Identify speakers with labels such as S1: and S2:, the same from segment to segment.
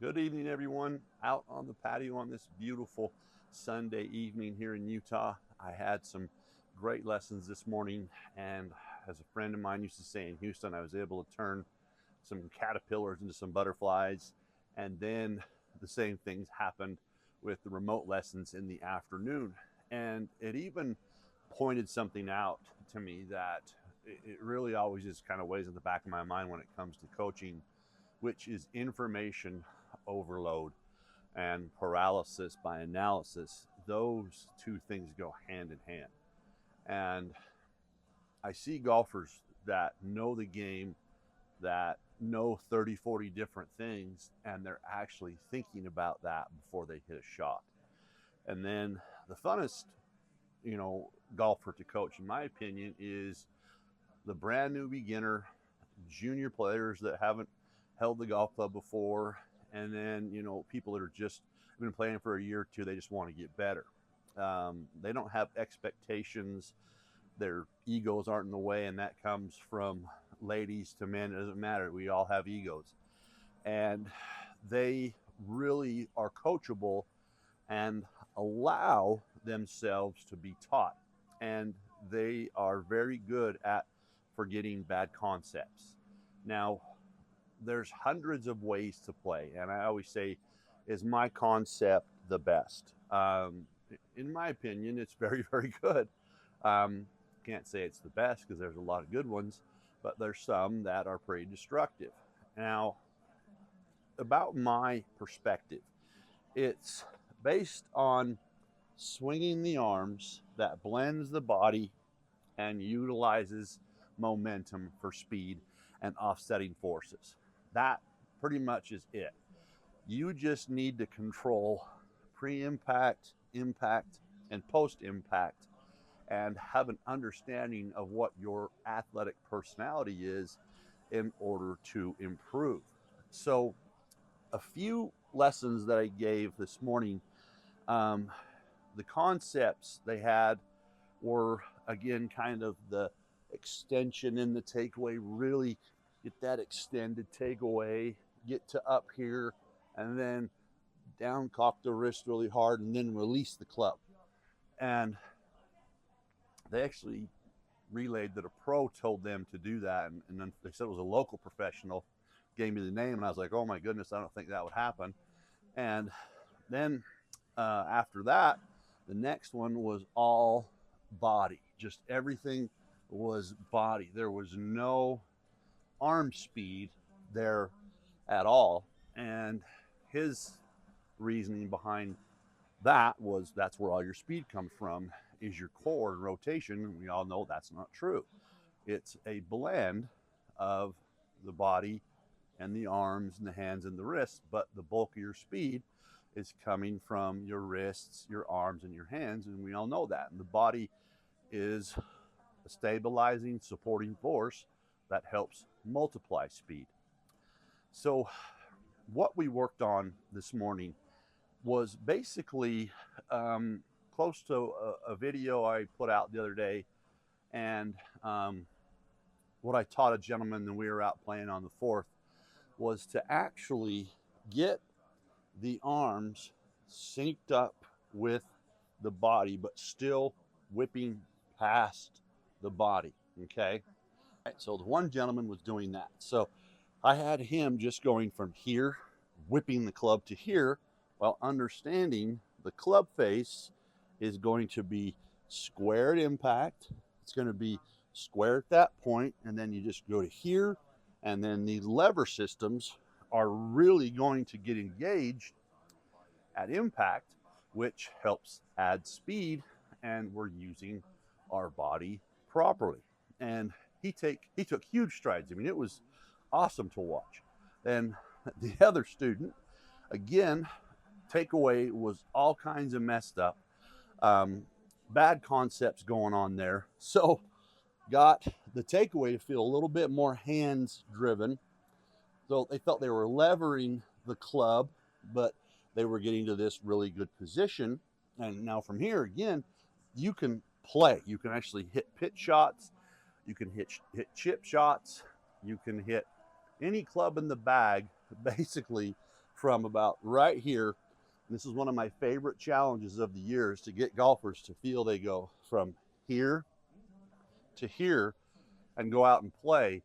S1: Good evening, everyone. Out on the patio on this beautiful Sunday evening here in Utah. I had some great lessons this morning, and as a friend of mine used to say in Houston, I was able to turn some caterpillars into some butterflies. And then the same things happened with the remote lessons in the afternoon. And it even pointed something out to me that it really always just kind of weighs in the back of my mind when it comes to coaching, which is information overload and paralysis by analysis. Those two things go hand in hand. And I see golfers that know the game, that know 30, 40 different things, and they're actually thinking about that before they hit a shot. And then the funnest, golfer to coach, in my opinion, is the brand new beginner, junior players that haven't held the golf club before, and then people that are just been playing for a year or two. They just want to get better. They don't have expectations. Their egos aren't in the way, and that comes from ladies to men. It doesn't matter. We all have egos, and they really are coachable and allow themselves to be taught, and they are very good at forgetting bad concepts. Now, there's hundreds of ways to play, and I always say, is my concept the best? In my opinion, it's very, very good. Can't say it's the best because there's a lot of good ones, but there's some that are pretty destructive. Now, about my perspective, it's based on swinging the arms that blends the body and utilizes momentum for speed and offsetting forces. That pretty much is it. You just need to control pre-impact, impact, and post-impact, and have an understanding of what your athletic personality is in order to improve. So a few lessons that I gave this morning, the concepts they had were, again, kind of the extension in the takeaway. Really get that extended takeaway, get to up here, and then down cock the wrist really hard, and then release the club. And they actually relayed that a pro told them to do that, and then they said it was a local professional, gave me the name, and I was like, oh my goodness, I don't think that would happen. And then after that, the next one was all body. Just everything was body. There was no arm speed there at all. And his reasoning behind that was that's where all your speed comes from, is your core and rotation. And we all know that's not true. It's a blend of the body and the arms and the hands and the wrists, but the bulk of your speed is coming from your wrists, your arms, and your hands, and we all know that. And the body is a stabilizing, supporting force that helps multiply speed. So what we worked on this morning was basically close to a video I put out the other day, and what I taught a gentleman when we were out playing on the 4th was to actually get the arms synced up with the body, but still whipping past the body. Okay. Right, so the one gentleman was doing that. So I had him just going from here, whipping the club to here, while understanding the club face is going to be square at impact. It's going to be square at that point, and then you just go to here, and then the lever systems are really going to get engaged at impact, which helps add speed, and we're using our body properly. And he took huge strides. I mean, it was awesome to watch. And the other student, again, takeaway was all kinds of messed up, bad concepts going on there. So got the takeaway to feel a little bit more hands driven. So they felt they were levering the club, but they were getting to this really good position. And now from here, again, you can play. You can actually hit pitch shots. You can hit chip shots. You can hit any club in the bag, basically, from about right here. This is one of my favorite challenges of the year, is to get golfers to feel they go from here to here and go out and play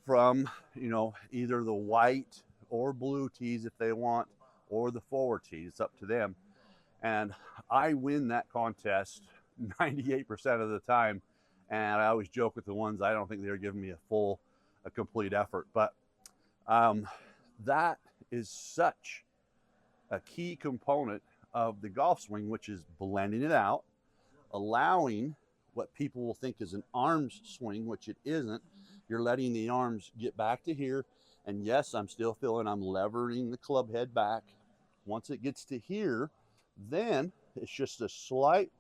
S1: from, you know, either the white or blue tees if they want, or the forward tees. It's up to them. And I win that contest 98% of the time. And I always joke with the ones I don't think they're giving me a complete effort. But that is such a key component of the golf swing, which is blending it out, allowing what people will think is an arms swing, which it isn't. You're letting the arms get back to here. And yes, I'm still feeling I'm levering the club head back. Once it gets to here, then it's just a slight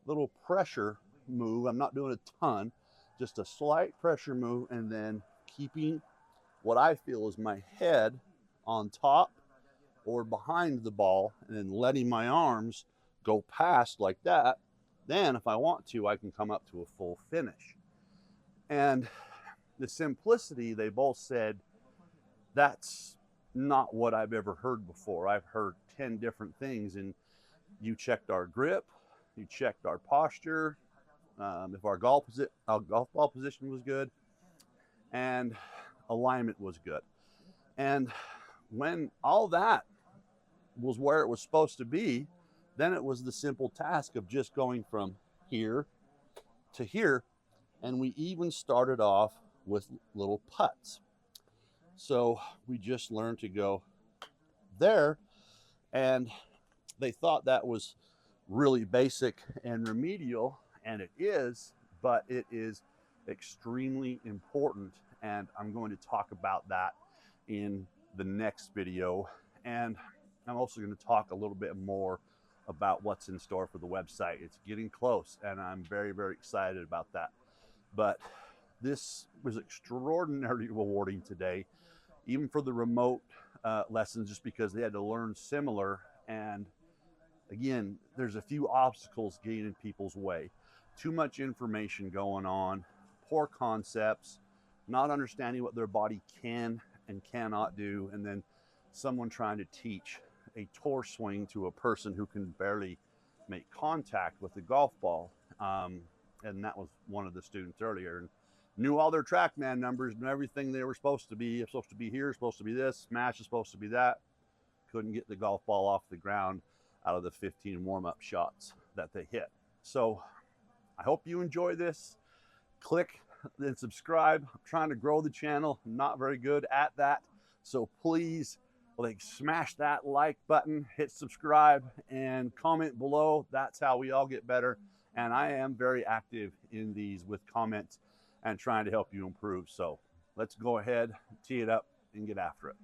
S1: little pressure move. I'm not doing a ton, just a slight pressure move, and then keeping what I feel is my head on top or behind the ball, and then letting my arms go past like that. Then if I want to, I can come up to a full finish. And the simplicity, they both said, that's not what I've ever heard before. I've heard 10 different things, and you checked our grip, you checked our posture, if our golf ball position was good, and alignment was good. And when all that was where it was supposed to be, then it was the simple task of just going from here to here. And we even started off with little putts. So we just learned to go there, and they thought that was really basic and remedial, and it is, but it is extremely important. And I'm going to talk about that in the next video. And I'm also going to talk a little bit more about what's in store for the website. It's getting close, and I'm very, very excited about that. But this was extraordinarily rewarding today, even for the remote lessons, just because they had to learn similar. And again, there's a few obstacles getting in people's way. Too much information going on, poor concepts, not understanding what their body can and cannot do, and then someone trying to teach a tour swing to a person who can barely make contact with the golf ball. And that was one of the students earlier, and knew all their TrackMan numbers and everything they were supposed to be. It's supposed to be here, supposed to be this, smash is supposed to be that. Couldn't get the golf ball off the ground out of the 15 warm-up shots that they hit. So I hope you enjoy this. Click and subscribe. I'm trying to grow the channel. I'm not very good at that. So please, like, smash that like button, hit subscribe, and comment below. That's how we all get better. And I am very active in these with comments and trying to help you improve. So let's go ahead, tee it up, and get after it.